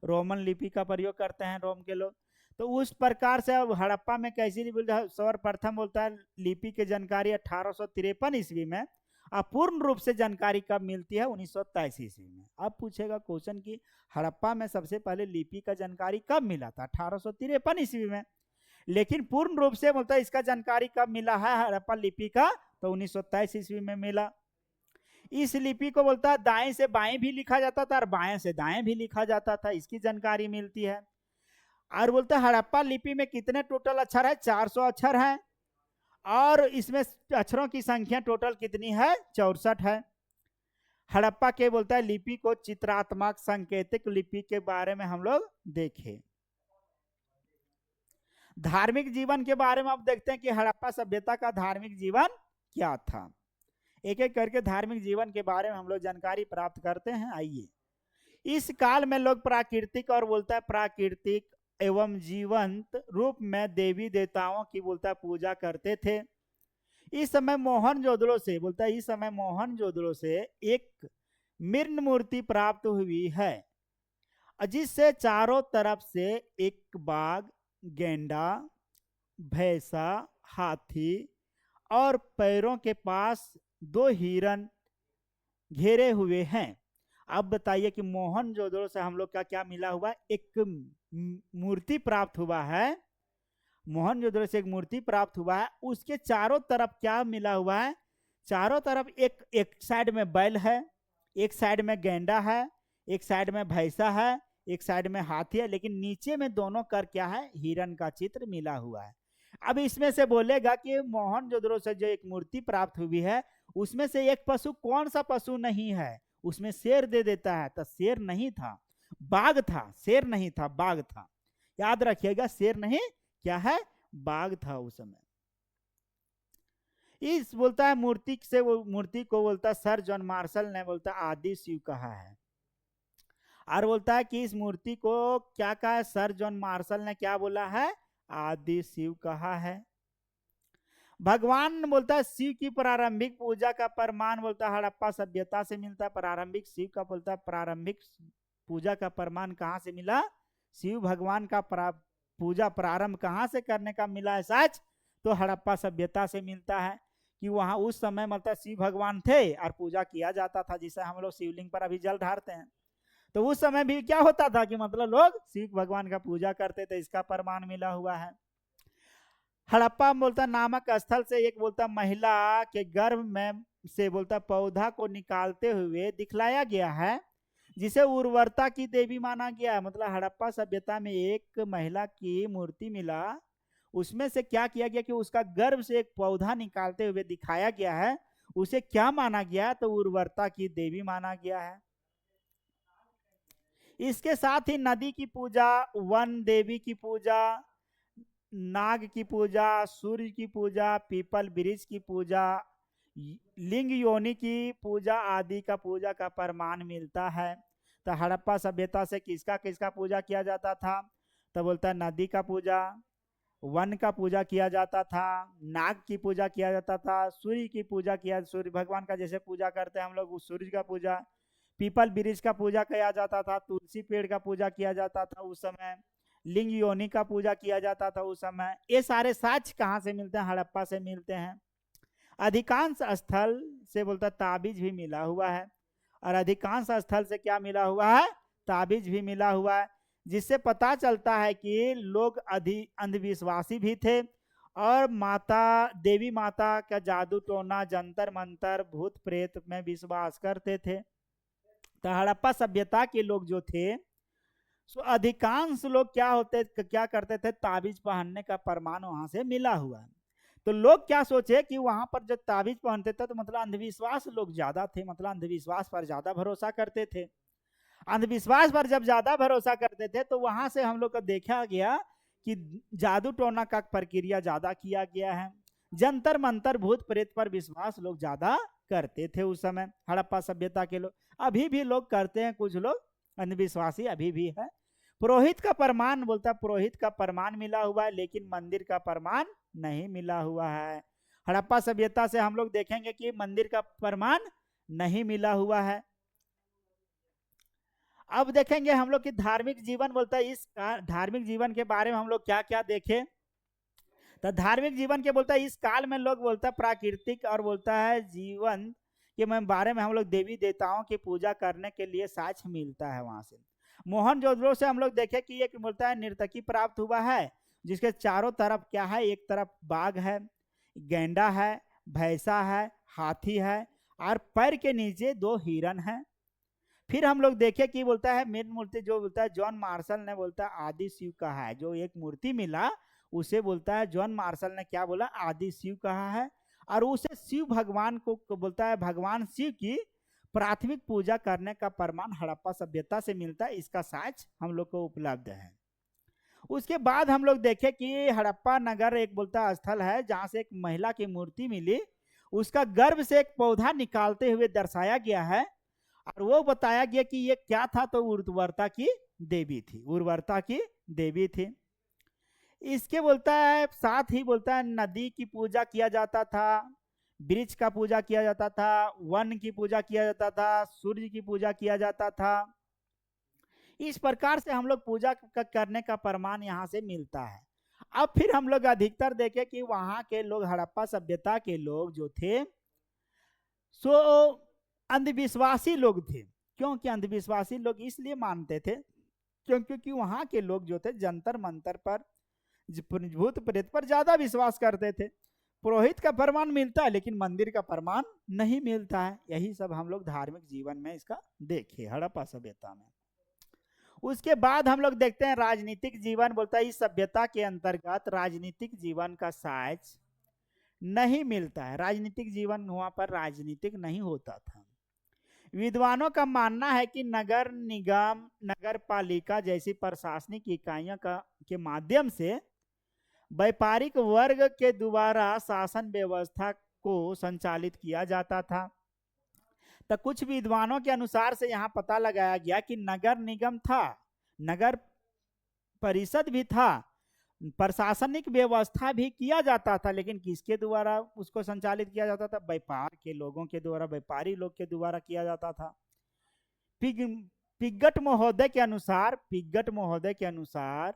रोमन लिपि का प्रयोग करते हैं रोम के लोग, तो उस प्रकार से अब हड़प्पा में कैसी लिपि, सर्वप्रथम बोलता है लिपि की जानकारी 1853 ईस्वी में, अब पूर्ण रूप से जानकारी कब मिलती है, 1923 ईस्वी में। अब पूछेगा क्वेश्चन कि हड़प्पा में सबसे पहले लिपि का जानकारी कब मिला था, 1853 ईस्वी में, लेकिन पूर्ण रूप से बोलता है इसका जानकारी कब मिला है हड़प्पा लिपि का, तो 1923 ईस्वी में मिला। इस लिपि को बोलता है दाएं से बाएं भी लिखा जाता था और बाएं से दाएं भी लिखा जाता था, इसकी जानकारी मिलती है। और बोलता है हड़प्पा लिपि में कितने टोटल अक्षर है, 400 अक्षर है, और इसमें अक्षरों की संख्या टोटल कितनी है, 64 है। हड़प्पा के बोलता है लिपि को चित्रात्मक सांकेतिक लिपि के बारे में हम लोग देखें। धार्मिक जीवन के बारे में अब देखते हैं कि हड़प्पा सभ्यता का धार्मिक जीवन क्या था। एक एक करके धार्मिक जीवन के बारे में हम लोग जानकारी प्राप्त करते हैं। आइए, इस काल में लोग प्राकृतिक और बोलता है प्राकृतिक एवं जीवंत रूप में देवी देवताओं की बोलता है पूजा करते थे। इस समय मोहनजोदड़ो से बोलता है इस समय मोहनजोदड़ो से एक मृण मूर्ति प्राप्त हुई है, जिससे चारों तरफ से एक बाघ, गेंडा, भैंसा, हाथी और पैरों के पास 2 हिरन घेरे हुए हैं। अब बताइए कि मोहनजोदड़ो से हम लोग का क्या मिला हुआ है? एक मूर्ति प्राप्त हुआ है। मोहनजोदड़ो से एक मूर्ति प्राप्त हुआ है, उसके चारों तरफ क्या मिला हुआ है? चारों तरफ एक साइड में बैल है, एक साइड में गेंडा है, एक साइड में भैंसा है, एक साइड में हाथी है, लेकिन नीचे में दोनों कर क्या है? हिरन का चित्र मिला हुआ है। अब इसमें से बोलेगा कि मोहनजोदड़ो से जो एक मूर्ति प्राप्त हुई है उसमें से एक पशु कौन सा पशु नहीं है? उसमें शेर दे देता है, तो शेर नहीं था, बाघ था। शेर नहीं था, बाघ था। याद रखिएगा, शेर नहीं, क्या है? बाघ था उस समय। इस बोलता है मूर्ति से वो मूर्ति को बोलता है सर जॉन मार्शल ने बोलता आदि शिव कहा है। और बोलता है कि इस मूर्ति को क्या कहा है? सर जॉन मार्शल ने क्या बोला है? आदि शिव कहा है। भगवान बोलता है शिव की प्रारंभिक पूजा का प्रमाण बोलता है हड़प्पा सभ्यता से मिलता है। प्रारंभिक शिव का बोलता है प्रारंभिक पूजा का प्रमाण कहां से मिला? शिव भगवान का पूजा प्रारंभ कहां से करने का मिला है सच? तो हड़प्पा सभ्यता से मिलता है कि वहां उस समय मतलब शिव भगवान थे और पूजा किया जाता था, जिसे हम लोग शिवलिंग पर अभी जल ढारते हैं। तो उस समय भी क्या होता था कि मतलब लोग शिव भगवान का पूजा करते थे, इसका प्रमाण मिला हुआ है। हड़प्पा बोलता नामक स्थल से एक बोलता महिला के गर्भ में से बोलता पौधा को निकालते हुए दिखलाया गया है, जिसे उर्वरता की देवी माना गया है। मतलब हड़प्पा सभ्यता में एक महिला की मूर्ति मिला, उसमें से क्या किया गया कि उसका गर्भ से एक पौधा निकालते हुए दिखाया गया है, उसे क्या माना गया? तो उर्वरता की देवी माना गया है। इसके साथ ही नदी की पूजा, वन देवी की पूजा, नाग की पूजा, सूर्य की पूजा, पीपल वृक्ष की पूजा, लिंग योनि की पूजा आदि का पूजा का प्रमाण मिलता है। तो हड़प्पा सभ्यता से किसका किसका पूजा किया जाता था? तो बोलता है नदी का पूजा, वन का पूजा किया जाता था, नाग की पूजा किया जाता था, सूर्य की पूजा किया, सूर्य भगवान का जैसे पूजा करते हैं हम लोग उस सूर्य का पूजा, पीपल वृक्ष का पूजा किया जाता था, तुलसी पेड़ का पूजा किया जाता था उस समय, लिंग योनि का पूजा किया जाता था उस समय। ये सारे साक्ष्य कहाँ से मिलते हैं? हड़प्पा से मिलते हैं। अधिकांश स्थल से बोलता ताबीज भी मिला हुआ है, और अधिकांश स्थल से क्या मिला हुआ है? ताबीज भी मिला हुआ है, जिससे पता चलता है कि लोग अंधविश्वासी भी थे और माता देवी माता का जादू टोना, जंतर मंतर, भूत प्रेत में विश्वास करते थे। तो हड़प्पा सभ्यता के लोग जो थे सो अधिकांश लोग क्या करते थे? ताबीज पहनने का प्रमाण वहां से मिला हुआ है। तो लोग क्या सोचे कि वहां पर जब ताबीज पहनते थे तो मतलब अंधविश्वास लोग ज्यादा थे, मतलब अंधविश्वास पर ज्यादा भरोसा करते थे। अंधविश्वास पर जब ज्यादा भरोसा करते थे तो वहां से हम लोग को देखा गया कि जादू टोना का प्रक्रिया ज्यादा किया गया है, जंतर मंतर भूत प्रेत पर विश्वास लोग ज्यादा करते थे उस समय हड़प्पा सभ्यता के लोग। अभी भी लोग करते हैं, कुछ लोग अंधविश्वासी अभी भी है। पुरोहित का प्रमाण बोलता पुरोहित का प्रमाण मिला हुआ है, लेकिन मंदिर का प्रमाण नहीं मिला हुआ है। हड़प्पा सभ्यता से हम लोग देखेंगे कि मंदिर का प्रमाण नहीं मिला हुआ है। अब देखेंगे हम लोग कि धार्मिक जीवन बोलता है, इस धार्मिक जीवन के बारे में हम लोग क्या क्या देखे। तो धार्मिक जीवन के बोलता है इस काल में लोग बोलता है प्राकृतिक और बोलता है जीवन के बारे में हम लोग देवी देवताओं की पूजा करने के लिए साक्ष्य मिलता है वहां से। मोहनजोदड़ो से हम लोग देखे कि एक बोलता है नर्तकी प्राप्त हुआ है, जिसके चारों तरफ क्या है? एक तरफ बाघ है, गेंडा है, भैंसा है, हाथी है, और पैर के नीचे 2 हिरन हैं। फिर हम लोग देखे कि बोलता है मेन मूर्ति जो बोलता है जॉन मार्शल ने बोलता है आदि शिव कहा है। जो एक मूर्ति मिला उसे बोलता है जॉन मार्शल ने क्या बोला? आदि शिव कहा है। और उसे शिव भगवान को बोलता है भगवान शिव की प्राथमिक पूजा करने का प्रमाण हड़प्पा सभ्यता से मिलता है। इसका साक्ष्य हम लोग को उपलब्ध है। उसके बाद हम लोग देखे कि हड़प्पा नगर एक बोलता स्थल है जहां से एक महिला की मूर्ति मिली, उसका गर्भ से एक पौधा निकालते हुए दर्शाया गया है और वो बताया गया कि ये क्या था, तो उर्वरता की देवी थी, उर्वरता की देवी थी। इसके बोलता है साथ ही बोलता है नदी की पूजा किया जाता था, वृक्ष का पूजा किया जाता था, वन की पूजा किया जाता था, सूर्य की पूजा किया जाता था। इस प्रकार से हम लोग पूजा करने का प्रमाण यहाँ से मिलता है। अब फिर हम लोग अधिकतर देखे कि वहां के लोग, हड़प्पा सभ्यता के लोग जो थे सो अंधविश्वासी लोग थे। क्योंकि अंधविश्वासी लोग इसलिए मानते थे क्योंकि वहां के लोग जो थे जंतर मंतर पर, भूत प्रेत पर ज्यादा विश्वास करते थे। पुरोहित का प्रमाण मिलता है लेकिन मंदिर का प्रमाण नहीं मिलता है। यही सब हम लोग धार्मिक जीवन में इसका देखे हड़प्पा सभ्यता में। उसके बाद हम लोग देखते हैं राजनीतिक जीवन। बोलता है इस सभ्यता के अंतर्गत राजनीतिक जीवन का साइज नहीं मिलता है। राजनीतिक जीवन वहां पर राजनीतिक नहीं होता था। विद्वानों का मानना है कि नगर निगम, नगर पालिका जैसी प्रशासनिक इकाइयों के माध्यम से व्यापारिक वर्ग के द्वारा शासन व्यवस्था को संचालित किया जाता था। तो कुछ विद्वानों के अनुसार से यहाँ पता लगाया गया कि नगर निगम था, नगर परिषद भी था, प्रशासनिक व्यवस्था भी किया जाता था, लेकिन किसके द्वारा उसको संचालित किया जाता था? व्यापार के लोगों के द्वारा, व्यापारी लोग के द्वारा किया जाता था। पिग्गट महोदय के अनुसार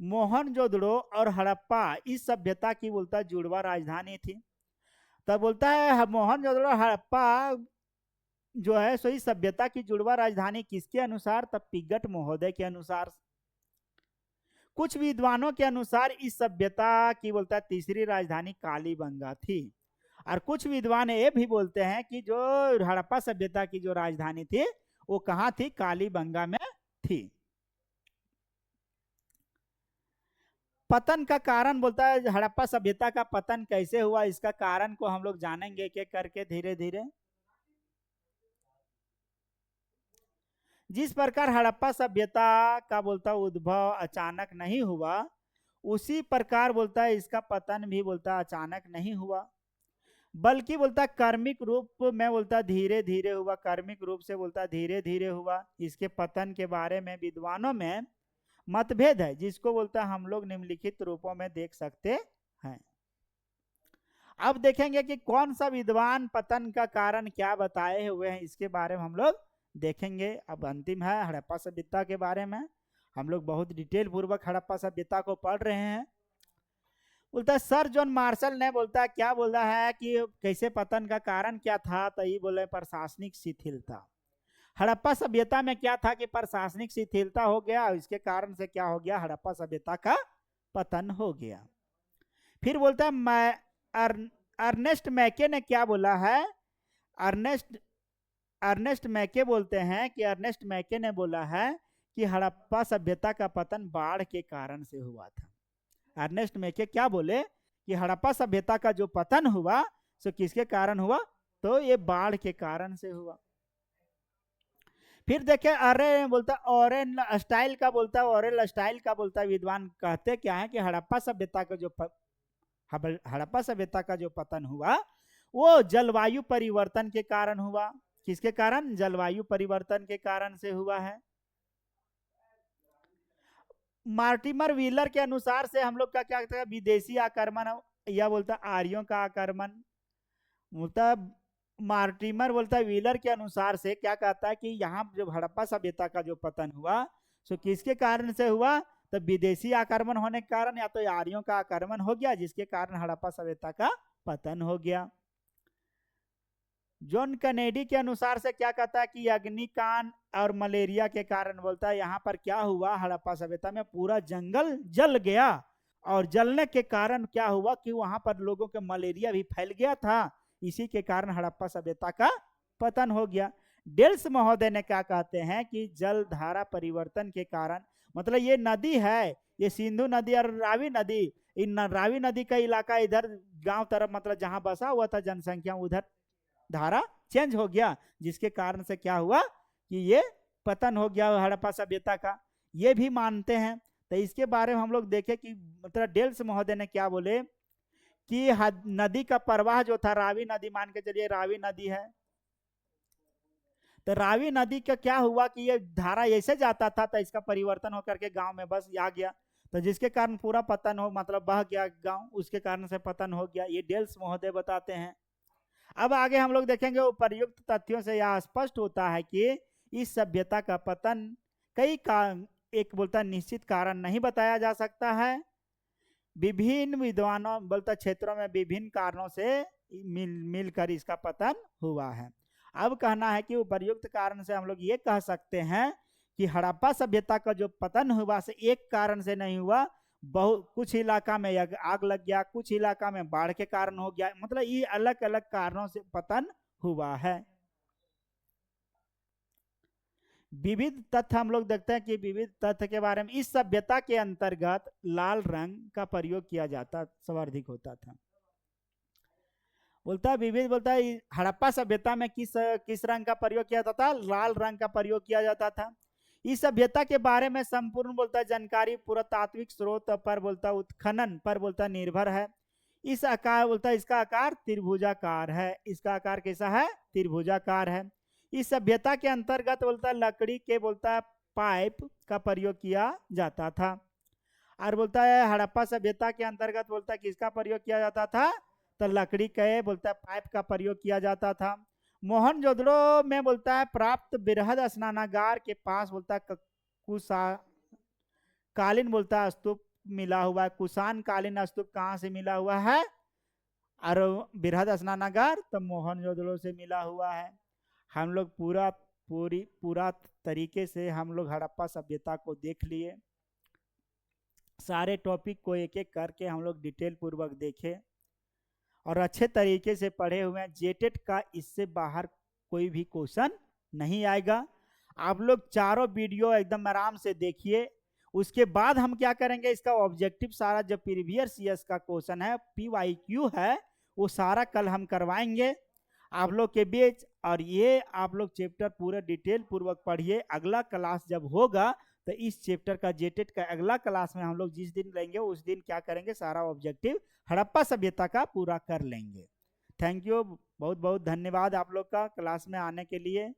मोहनजोदड़ो और हड़प्पा इस सभ्यता की बोलता जुड़वा राजधानी थी। तब बोलता है मोहनजोदड़ो हड़प्पा जो है सो इस सभ्यता की जुड़वा राजधानी किसके अनुसार? तब पिग्गट महोदय के अनुसार। कुछ विद्वानों के अनुसार इस सभ्यता की बोलता है तीसरी राजधानी कालीबंगा थी। और कुछ विद्वान ये भी बोलते हैं कि जो हड़प्पा सभ्यता की जो राजधानी थी वो कहाँ थी? कालीबंगा में थी। पतन का कारण बोलता है हड़प्पा सभ्यता का पतन कैसे हुआ, इसका कारण को हम लोग जानेंगे एक एक करके धीरे धीरे। जिस प्रकार हड़प्पा सभ्यता का बोलता उद्भव अचानक नहीं हुआ, उसी प्रकार बोलता है इसका पतन भी बोलता अचानक नहीं हुआ, बल्कि बोलता कर्मिक रूप में बोलता धीरे धीरे हुआ। कर्मिक रूप से बोलता धीरे धीरे हुआ। इसके पतन के बारे में विद्वानों में मतभेद है, जिसको बोलता हम लोग निम्नलिखित रूपों में देख सकते हैं। अब देखेंगे कि कौन सा विद्वान पतन का कारण क्या बताए हुए हैं, इसके बारे में हम लोग देखेंगे। अब अंतिम है हड़प्पा सभ्यता के बारे में। हम लोग बहुत डिटेल पूर्वक हड़प्पा सभ्यता को पढ़ रहे हैं। बोलता है सर जॉन मार्शल ने बोलता है क्या बोला है कि कैसे पतन का कारण क्या था? तो ये बोले प्रशासनिक शिथिलता। हड़प्पा सभ्यता में क्या था कि प्रशासनिक शिथिलता हो गया, इसके कारण से क्या हो गया? हड़प्पा सभ्यता का पतन हो गया। फिर बोलता है अर्नेस्ट मैके ने क्या बोला है? अर्नेस्ट मैके बोलते हैं कि अर्नेस्ट मैके ने बोला है कि हड़प्पा सभ्यता का पतन बाढ़ के कारण से हुआ था। अर्नेस्ट मैके क्या बोले कि हड़प्पा सभ्यता का जो पतन हुआ सो किसके कारण हुआ? तो ये बाढ़ के कारण से हुआ। फिर देखे अरे बोलता ऑरेल स्टाइल का बोलता, ऑरेल स्टाइल का बोलता विद्वान कहते क्या है कि हड़प्पा सभ्यता का जो पतन हुआ वो जलवायु परिवर्तन के कारण हुआ। किसके कारण? जलवायु परिवर्तन के कारण से हुआ है। मार्टिमर व्हीलर के अनुसार से हम लोग का क्या कहते हैं? विदेशी आक्रमण या बोलता आर्यों का आक्रमण। बोलता मार्टिमर बोलता व्हीलर के अनुसार से क्या कहता है कि यहाँ जब हड़प्पा सभ्यता का जो पतन हुआ सो किसके कारण से हुआ? तो विदेशी आक्रमण होने के कारण या तो आर्यों का आक्रमण हो गया, जिसके कारण हड़प्पा सभ्यता का पतन हो गया। जॉन कैनेडी के अनुसार से क्या कहता है कि अग्निकांड और मलेरिया के कारण बोलता है यहाँ पर क्या हुआ? हड़प्पा सभ्यता में पूरा जंगल जल गया और जलने के कारण क्या हुआ कि वहां पर लोगों के मलेरिया भी फैल गया था। इसी के कारण हड़प्पा सभ्यता का पतन हो गया। डेल्स महोदय ने क्या कहते हैं कि जल धारा परिवर्तन के कारण, मतलब ये नदी है, ये सिंधु नदी और रावी नदी, इन रावी नदी का इलाका इधर गांव तरफ मतलब जहां बसा हुआ था जनसंख्या, उधर धारा चेंज हो गया, जिसके कारण से क्या हुआ कि ये पतन हो गया हड़प्पा सभ्यता का। ये भी मानते हैं। तो इसके बारे में हम लोग देखें कि मतलब डेल्स महोदय ने क्या बोले कि नदी का प्रवाह जो था, रावी नदी मान के चलिए रावी नदी है, तो रावी नदी का क्या हुआ कि ये धारा ऐसे जाता था तो इसका परिवर्तन होकर के गांव में बस आ गया, तो जिसके कारण पूरा पतन हो, मतलब बह गया गांव, उसके कारण से पतन हो गया। ये डेल्स महोदय बताते हैं। अब आगे हम लोग देखेंगे उपर्युक्त तथ्यों से यह स्पष्ट होता है कि इस सभ्यता का पतन कई एक बोलता निश्चित कारण नहीं बताया जा सकता है। विभिन्न विद्वानों बोलता क्षेत्रों में विभिन्न कारणों से मिलकर इसका पतन हुआ है। अब कहना है कि उपर्युक्त कारण से हम लोग ये कह सकते हैं कि हड़प्पा सभ्यता का जो पतन हुआ से एक कारण से नहीं हुआ, बहुत कुछ इलाका में आग लग गया, कुछ इलाका में बाढ़ के कारण हो गया, मतलब ये अलग अलग कारणों से पतन हुआ है। विविध तथ्य हम लोग देखते हैं कि विविध तथ्य के बारे में, इस सभ्यता के अंतर्गत लाल रंग का प्रयोग किया जाता सर्वाधिक होता था। बोलता है विविध, बोलता है हड़प्पा सभ्यता में किस रंग का प्रयोग किया जाता था? लाल रंग का प्रयोग किया जाता था। इस सभ्यता के बारे में संपूर्ण बोलता है जानकारी पुरातात्विक स्रोत पर बोलता उत्खनन पर बोलता निर्भर है। इस आकार बोलता इसका आकार त्रिभुजाकार है। इसका आकार कैसा है? त्रिभुजाकार है। इस सभ्यता के अंतर्गत बोलता लकड़ी के बोलता पाइप का प्रयोग किया जाता था। और बोलता है हड़प्पा सभ्यता के अंतर्गत बोलता किसका प्रयोग किया जाता था? तो लकड़ी के बोलता पाइप का प्रयोग किया जाता था। मोहनजोदड़ो में बोलता है प्राप्त बृहद स्नानागार के पास बोलता कुशा कालीन बोलता स्तूप मिला हुआ है। कुषाण कालीन स्तूप कहाँ से मिला हुआ है? और बृहद स्नानागार तो मोहनजोदड़ो से मिला हुआ है। हम लोग पूरा तरीके से हम लोग हड़प्पा सभ्यता को देख लिए। सारे टॉपिक को एक एक करके हम लोग डिटेल पूर्वक देखे और अच्छे तरीके से पढ़े हुए हैं। जेटेट का इससे बाहर कोई भी क्वेश्चन नहीं आएगा। आप लोग चारों वीडियो एकदम आराम से देखिए। उसके बाद हम क्या करेंगे, इसका ऑब्जेक्टिव सारा जो प्रीवियस ईयर्स का क्वेश्चन है, PYQ है, वो सारा कल हम करवाएंगे आप लोग के बीच। और ये आप लोग चैप्टर पूरा डिटेल पूर्वक पढ़िए। अगला क्लास जब होगा तो इस चैप्टर का जेटेट का अगला क्लास में हम लोग जिस दिन लेंगे उस दिन क्या करेंगे, सारा ऑब्जेक्टिव हड़प्पा सभ्यता का पूरा कर लेंगे। थैंक यू, बहुत बहुत धन्यवाद आप लोग का क्लास में आने के लिए।